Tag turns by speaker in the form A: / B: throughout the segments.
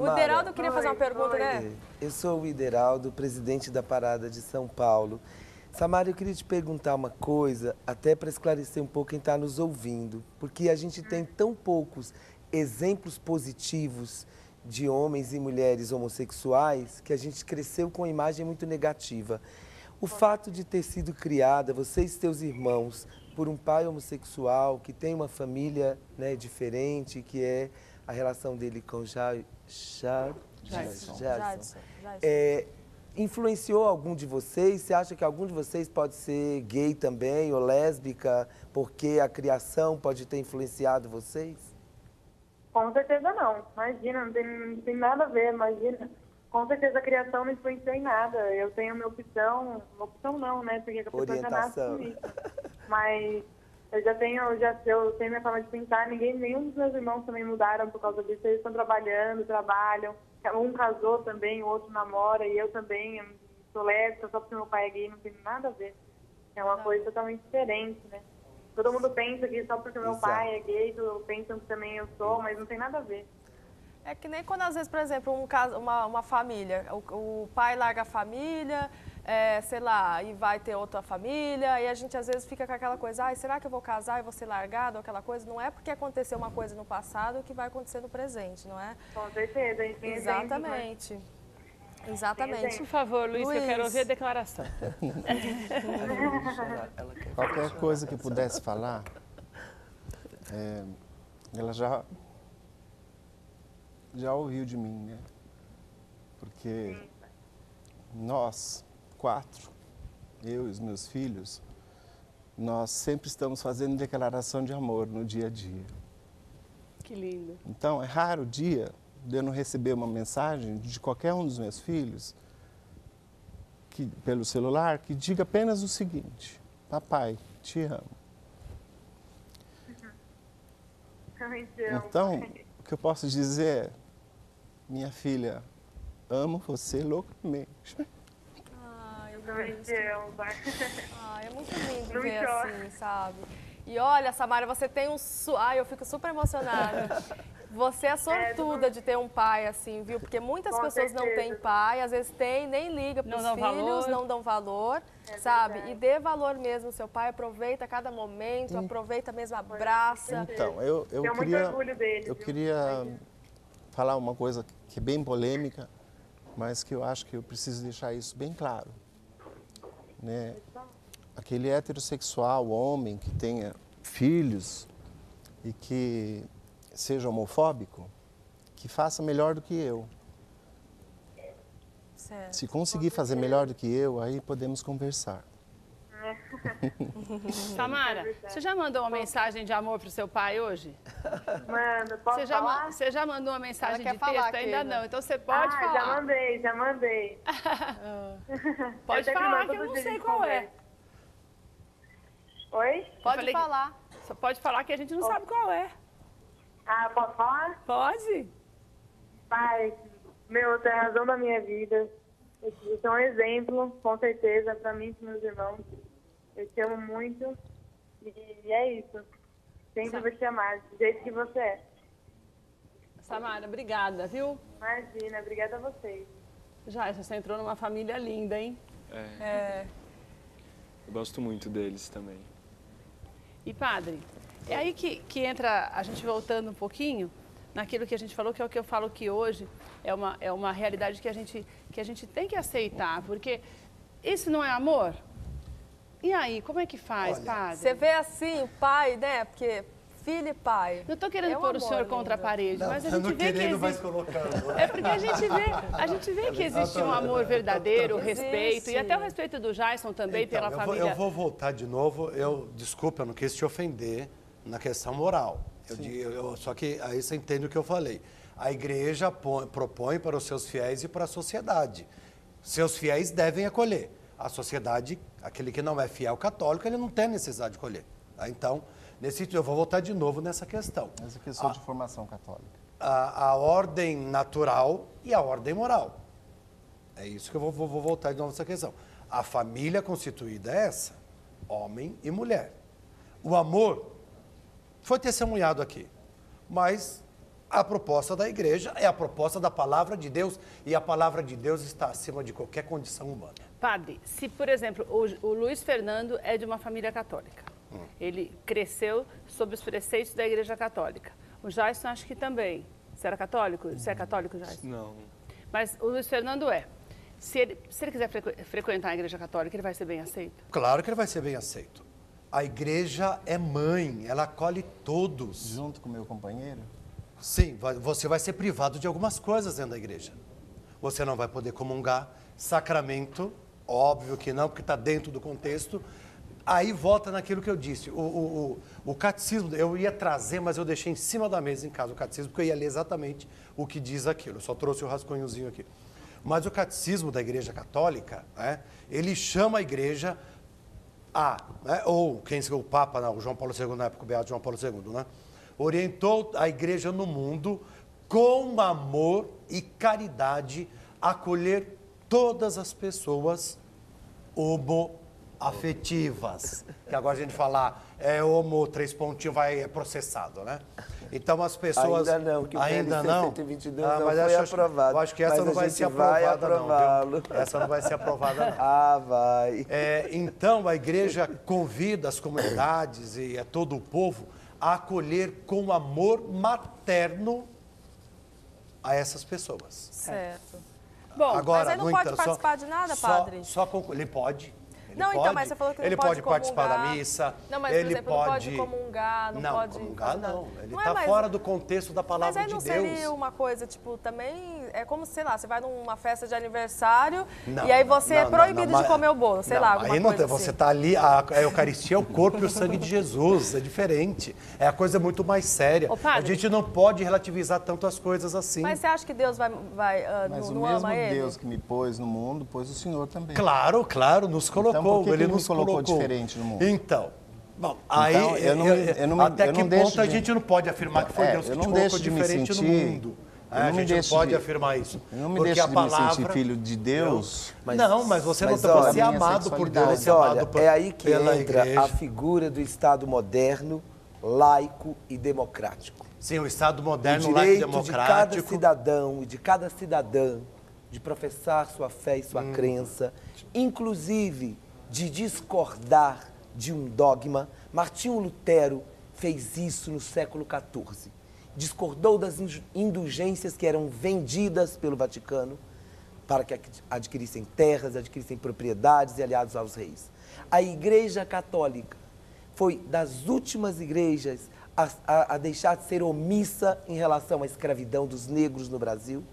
A: O Ideraldo queria fazer uma pergunta, né?
B: Eu sou o Ideraldo, presidente da Parada de São Paulo. Samara, eu queria te perguntar uma coisa, até para esclarecer um pouco quem está nos ouvindo, porque a gente tem tão poucos exemplos positivos de homens e mulheres homossexuais que a gente cresceu com uma imagem muito negativa. O fato de ter sido criada, você e seus irmãos, por um pai homossexual que tem uma família, né, diferente, que é a relação dele com Jadson. Influenciou algum de vocês? Você acha que algum de vocês pode ser gay também ou lésbica, porque a criação pode ter influenciado vocês?
C: Com certeza não. Imagina, não tem nada a ver, imagina. Com certeza a criação não influenciou em nada. Eu tenho minha opção não, né? Porque a pessoa já nasce com isso. Mas eu tenho minha forma de pensar, nenhum dos meus irmãos também mudaram por causa disso. Eles estão trabalham. Um casou também, o outro namora, e eu também sou lésbica, só porque meu pai é gay, não tem nada a ver. É uma coisa totalmente diferente, né? Todo mundo pensa que só porque meu pai é gay, pensam que também eu sou, mas não tem nada a ver.
A: É que nem quando, às vezes, por exemplo, uma família, o pai larga a família, sei lá, e vai ter outra família, e a gente às vezes fica com aquela coisa, será que eu vou casar e vou ser largado, aquela coisa? Não é porque aconteceu uma coisa no passado que vai acontecer no presente, não é?
C: Com certeza, a gente tem
A: exatamente.
C: Exemplo, né?
A: Exatamente.
D: Por favor, Luiz, que eu quero ouvir a declaração.
E: Qualquer coisa que pudesse falar, ela já ouviu de mim, né? Porque nós 4, eu e os meus filhos, nós sempre estamos fazendo declaração de amor no dia a dia.
D: Que lindo.
E: Então, é raro o dia de eu não receber uma mensagem de qualquer um dos meus filhos, pelo celular, que diga apenas o seguinte: papai, te amo. Então, o que eu posso dizer é: minha filha, amo você loucamente.
A: É muito lindo ver assim, sabe? E olha, Samara, você tem eu fico super emocionada. Você é sortuda de ter um pai assim, viu? Porque muitas pessoas não têm pai, às vezes tem, nem liga para os filhos, não dão valor, sabe? E dê valor mesmo ao seu pai, aproveita cada momento, aproveita mesmo, abraça.
E: Então, eu queria falar uma coisa que é bem polêmica, mas que eu acho que eu preciso deixar isso bem claro, né? Aquele heterossexual, homem que tenha filhos e que seja homofóbico, que faça melhor do que eu.
A: Certo.
E: Se conseguir fazer melhor do que eu, aí podemos conversar.
D: Samara, você já mandou uma mensagem de amor para o seu pai hoje?
C: Mano, posso falar?
D: Você já mandou uma mensagem de texto? Ainda não, então você pode falar.
C: Já mandei.
D: Pode falar que eu não sei qual é.
C: Oi?
D: Pode falar. Só pode falar que a gente não sabe qual é.
C: Posso falar?
D: Pode.
C: Pai, você é a razão da minha vida. Você é um exemplo, com certeza, para mim e para meus irmãos. Eu te amo muito e é isso. Sempre vou te amar, do jeito que você é.
D: Samara, obrigada, viu?
C: Imagina, obrigada a vocês.
D: Você entrou numa família linda, hein?
F: Eu gosto muito deles também.
D: E padre, é aí que entra, a gente voltando um pouquinho, naquilo que a gente falou, que é o que eu falo que hoje é uma realidade que a gente tem que aceitar, porque isso não é amor? E aí, como é que faz, padre?
A: Você vê assim o pai, né? Porque filho e pai.
D: Não estou querendo pôr o senhor contra a parede, mas a gente vê que existe...
G: É
D: porque a gente vê que existe um amor verdadeiro, respeito, e até o respeito do Jadson também pela família.
G: Eu vou voltar de novo, desculpa, eu não quis te ofender na questão moral. Só que aí você entende o que eu falei. A igreja propõe para os seus fiéis e para a sociedade. Seus fiéis devem acolher. A sociedade, aquele que não é fiel católico, ele não tem necessidade de acolher. Tá? Então, eu vou voltar de novo nessa questão.
E: Essa questão de formação católica.
G: A ordem natural e a ordem moral. É isso que eu vou voltar de novo nessa questão. A família constituída é essa, homem e mulher. O amor foi testemunhado aqui, mas A proposta da igreja é a proposta da palavra de Deus e a palavra de Deus está acima de qualquer condição humana.
D: Padre, se, por exemplo, o Luiz Fernando é de uma família católica, ele cresceu sob os preceitos da Igreja Católica. O Jason acho que também. Você era católico? Você é católico, Jason?
F: Não.
D: Mas o Luiz Fernando é. Se ele quiser frequentar a Igreja Católica, ele vai ser bem aceito?
G: Claro que ele vai ser bem aceito. A igreja é mãe, ela acolhe todos.
E: Junto com o meu companheiro?
G: Sim, você vai ser privado de algumas coisas dentro da igreja. Você não vai poder comungar, sacramento, óbvio que não, porque está dentro do contexto. Aí volta naquilo que eu disse, o catecismo, eu ia trazer, mas eu deixei em cima da mesa em casa o catecismo, porque eu ia ler exatamente o que diz aquilo, eu só trouxe o rascunhozinho aqui. Mas o catecismo da Igreja Católica, ele chama a igreja ou o Papa, o João Paulo II, na época, o Beato João Paulo II, né? Orientou a igreja no mundo com amor e caridade acolher todas as pessoas homoafetivas. Que agora a gente falar homo, 3 pontinhos, é processado, né? Então as pessoas...
B: Ainda não, que o
G: ainda
B: PL
G: não.
B: 122
G: mas
B: não foi aprovado.
G: Eu acho que essa não vai ser aprovada, não. Viu? Essa não vai ser aprovada, não.
B: Vai.
G: Então a igreja convida as comunidades e todo o povo a acolher com amor materno a essas pessoas.
A: Certo.
D: Bom,
G: agora,
A: mas ele não pode participar de nada, padre?
G: Ele pode.
A: Então, mas você falou que
G: ele
A: não pode
G: participar da
A: comungar.
G: missa.
A: Não, mas, por exemplo, não pode comungar, não pode...
G: comungar não. Ele
A: Não
G: está
A: mas-
G: fora do contexto da palavra
A: Mas aí
G: de
A: não
G: Deus.
A: seria uma coisa, tipo, também... É como, sei lá, você vai numa festa de aniversário
G: Não,
A: e aí você é
G: não,
A: proibido
G: não,
A: de comer o bolo, sei
G: não,
A: lá, alguma
G: aí não
A: coisa
G: tem,
A: assim.
G: Você está ali, a Eucaristia é o corpo e o sangue de Jesus, é diferente. É a coisa muito mais séria.
D: Ô, padre.
G: A gente não pode relativizar tanto as coisas assim.
A: Mas você acha que Deus
E: Mas
A: não
E: o mesmo
A: ama ele?
E: Deus que me pôs no mundo, pôs o Senhor também.
G: Claro, nos colocou.
E: Então, por que
G: ele
E: ele me
G: nos
E: colocou diferente no mundo?
G: Então, bom, aí até que ponto a gente não pode afirmar que foi Deus que te colocou diferente no mundo? A gente não pode afirmar isso.
E: Eu não me
G: Porque
E: deixo
G: a
E: de
G: palavra...
E: me sentir filho de Deus.
G: Mas você não
B: mas
G: está
B: olha,
G: você é amado por Deus,
B: Mas
G: você é amado
B: olha, é aí que
G: pela
B: entra
G: igreja.
B: a figura do Estado moderno, laico e democrático.
G: Sim, o Estado moderno,
B: O
G: laico e
B: direito de cada
G: democrático.
B: cidadão e de cada cidadã de professar sua fé e sua crença, inclusive de discordar de um dogma. Martinho Lutero fez isso no século XIV. Discordou das indulgências que eram vendidas pelo Vaticano para que adquirissem terras, adquirissem propriedades e aliados aos reis. A Igreja Católica foi das últimas igrejas a deixar de ser omissa em relação à escravidão dos negros no Brasil,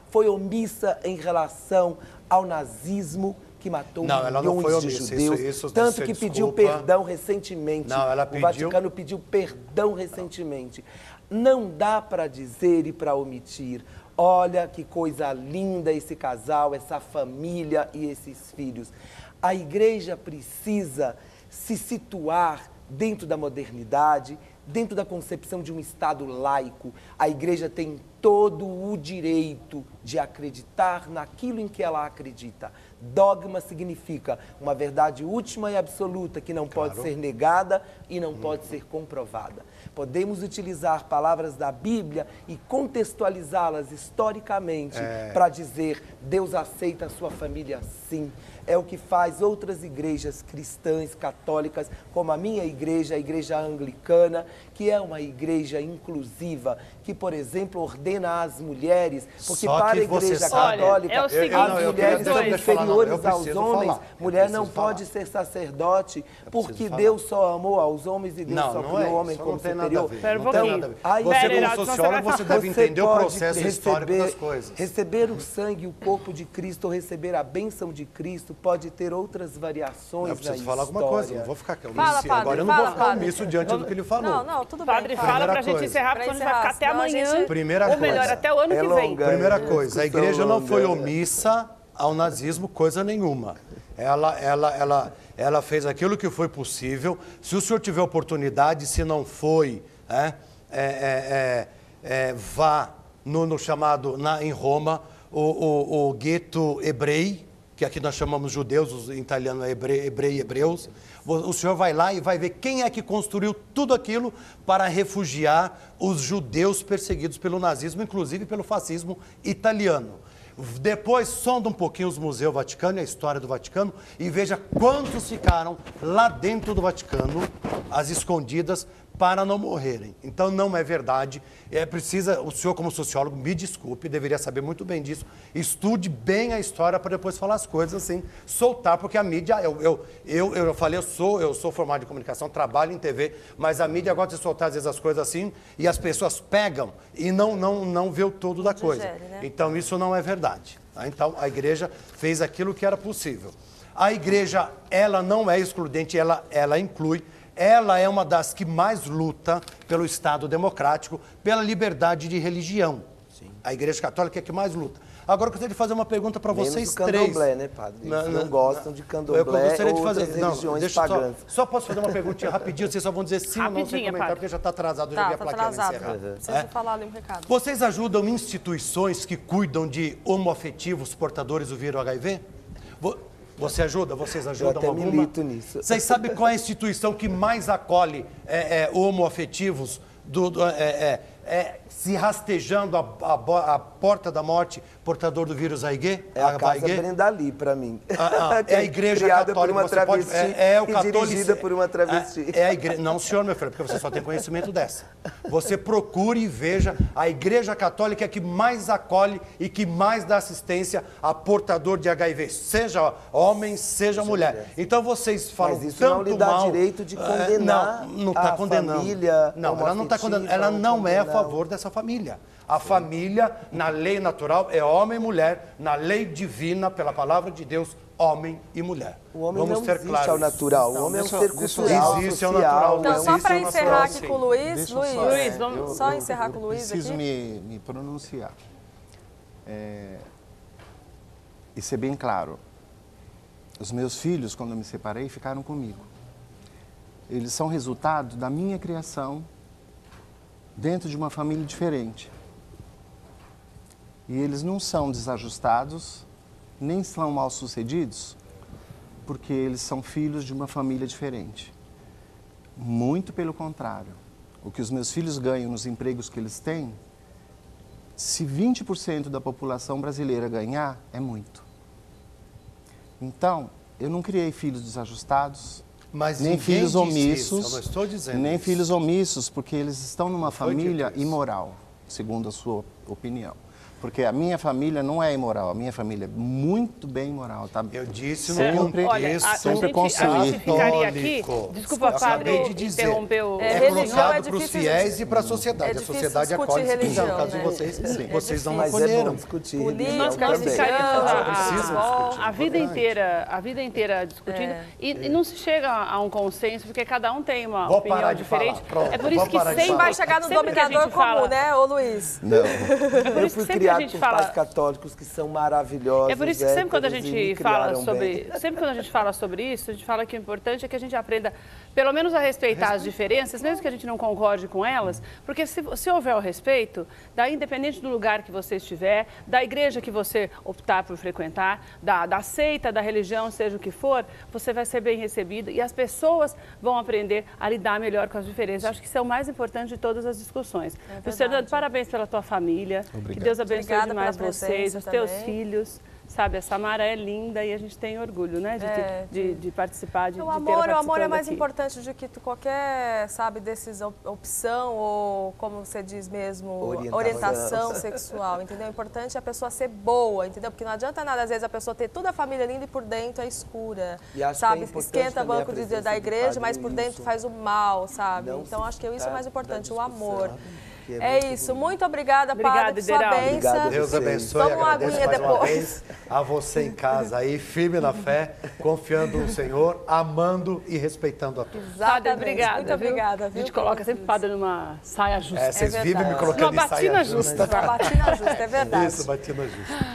B: foi omissa em relação ao nazismo, que matou milhões de judeus, tanto que pediu perdão recentemente. O Vaticano pediu perdão recentemente. Não dá para dizer e para omitir, olha que coisa linda esse casal, essa família e esses filhos. A igreja precisa se situar dentro da modernidade, dentro da concepção de um Estado laico. A igreja tem todo o direito de acreditar naquilo em que ela acredita. Dogma significa uma verdade última e absoluta que não pode ser negada e não pode ser comprovada. Podemos utilizar palavras da Bíblia e contextualizá-las historicamente para dizer Deus aceita a sua família sim. É o que faz outras igrejas cristãs, católicas, como a minha igreja, a igreja anglicana, que é uma igreja inclusiva, que, por exemplo, ordena às mulheres, porque para a igreja católica,
D: o seguinte,
B: as mulheres são inferiores aos homens, mulher não
G: falar.
B: pode ser sacerdote, porque Deus só amou aos homens e Deus só criou o homem como superior.
D: Espera um pouquinho.
G: Você, como sociólogo, você deve entender o processo histórico das coisas.
B: Receber o sangue e o corpo de Cristo, ou receber a bênção de Cristo, pode ter outras variações na história.
G: Eu preciso falar alguma coisa, não vou ficar omisso.
A: Padre,
G: Agora eu não vou ficar
A: padre.
G: omisso diante do que ele falou.
A: Não, tudo
D: Padre,
A: bem.
D: fala pra
G: Primeira
D: gente
G: coisa.
D: encerrar, porque a gente vai ficar até
A: Senão a
D: amanhã.
A: gente-
G: Primeira
D: Ou melhor,
G: coisa.
D: até o ano que vem.
B: longa.
G: Primeira coisa, a igreja não foi
B: longa.
G: omissa ao nazismo, coisa nenhuma. Ela fez aquilo que foi possível. Se o senhor tiver oportunidade, se não foi, vá no chamado, em Roma, o gueto hebreu, que aqui nós chamamos judeus, os italianos é hebreus. O senhor vai lá e vai ver quem é que construiu tudo aquilo para refugiar os judeus perseguidos pelo nazismo, inclusive pelo fascismo italiano. Depois, sonda um pouquinho os museus Vaticano e a história do Vaticano e veja quantos ficaram lá dentro do Vaticano, às escondidas, para não morrerem. Então, não é verdade. O senhor, como sociólogo, me desculpe, deveria saber muito bem disso. Estude bem a história para depois falar as coisas assim, soltar, porque a mídia, eu falei, eu sou formado em comunicação, trabalho em TV, mas a mídia gosta de soltar às vezes as coisas assim e as pessoas pegam e não vê o todo da coisa.
A: Né?
G: Então, isso não é verdade. Tá? Então, a igreja fez aquilo que era possível. A igreja, ela não é excludente, ela inclui. Ela é uma das que mais luta pelo Estado democrático, pela liberdade de religião. Sim. A Igreja Católica é a que mais luta. Agora eu gostaria de fazer uma pergunta para vocês três.
B: Candomblé, né, padre? Eles não gostam de candomblé ou outras religiões pagãs.
G: Só posso fazer uma perguntinha rapidinho, vocês só vão dizer sim ou não sem comentário, porque já está atrasado, eu já vi a plaquinha encerrar.
A: Preciso falar ali um recado.
G: Vocês ajudam instituições que cuidam de homoafetivos portadores do vírus HIV? Você ajuda? Vocês ajudam
B: alguma? Eu até milito nisso.
G: Vocês sabem qual é a instituição que mais acolhe homoafetivos se rastejando a porta da morte portador do vírus HIV?
B: É a Casa Brenda Lee, para mim.
G: É a Igreja Católica.
B: Por uma travesti e dirigida por uma travesti.
G: Não, senhor, meu filho, porque você só tem conhecimento dessa. Você procure e veja, a Igreja Católica é que mais acolhe e que mais dá assistência a portador de HIV, seja homem, seja mulher. Então vocês falam tanto mal...
B: Mas isso não lhe dá direito de condenar
G: não está condenando.
B: Família.
G: Não, ela não está condenando. Ela não é a favor dessa família. A família, na lei natural, é homem e mulher. Na lei divina, pela palavra de Deus, homem e mulher.
B: O homem não existe ao natural. O homem é um ser cultural,
G: existe ao natural.
A: Então, só para encerrar aqui com o Luiz. Luiz, vamos só encerrar com o Luiz aqui.
E: Preciso me pronunciar. E ser bem claro. Os meus filhos, quando eu me separei, ficaram comigo. Eles são resultado da minha criação dentro de uma família diferente. E eles não são desajustados, nem são mal-sucedidos, porque eles são filhos de uma família diferente. Muito pelo contrário. O que os meus filhos ganham nos empregos que eles têm, se 20% da população brasileira ganhar, é muito. Então, eu não criei filhos desajustados,
G: mas
E: nem filhos omissos,
G: eu não estou dizendo
E: nem
G: isso.
E: filhos omissos, porque eles estão numa família imoral, segundo a sua opinião. Porque a minha família não é imoral, a minha família é muito bem moral, tá?
G: Eu disse
E: sempre,
G: no contexto
E: sempre
D: a gente ficaria aqui, desculpa, padre, interrompeu.
G: Religião é para os fiéis e para a sociedade. A sociedade acolhe religião, no caso de vocês, vocês não acolheram.
B: Discutir.
D: Nós ficaríamos a vida inteira discutindo e não se chega a um consenso, porque cada um tem uma opinião diferente. É por isso que sempre
A: vai chegar no dominador comum, né, ô Luiz?
B: Não. Eu fui criado por pais católicos que são maravilhosos.
D: É por isso que sempre quando a gente fala sobre isso, a gente fala que o importante é que a gente aprenda, pelo menos a respeitar as diferenças, mesmo que a gente não concorde com elas, porque se houver o respeito, daí independente do lugar que você estiver, da igreja que você optar por frequentar, da seita, da religião, seja o que for, você vai ser bem recebido e as pessoas vão aprender a lidar melhor com as diferenças. Eu acho que isso é o mais importante de todas as discussões. Fernando, parabéns pela tua família.
E: Obrigado.
D: Que Deus abençoe demais vocês, os teus filhos. Sabe, a Samara é linda e a gente tem orgulho, né, de participar, de ter
A: o amor é mais importante do que qualquer, sabe, decisão, opção ou, como você diz mesmo, orientação sexual, entendeu? O importante é a pessoa ser boa, entendeu? Porque não adianta nada, às vezes, a pessoa ter toda a família linda e por dentro é escura, sabe? Esquenta banco da igreja, mas por dentro faz o mal, sabe? Então, acho que isso é mais importante, o amor. É isso. Muito obrigada, padre, por sua bênção.
G: Deus abençoe.
A: Toma uma aguinha depois.
G: A você em casa aí, firme na fé, confiando no Senhor, amando e respeitando a todos.
D: Padre, obrigada.
A: Muito obrigada.
D: A gente coloca sempre o padre numa saia justa.
G: Vocês vivem me colocando em saia justa.
A: Uma batina justa, é verdade.
G: Isso, batina justa.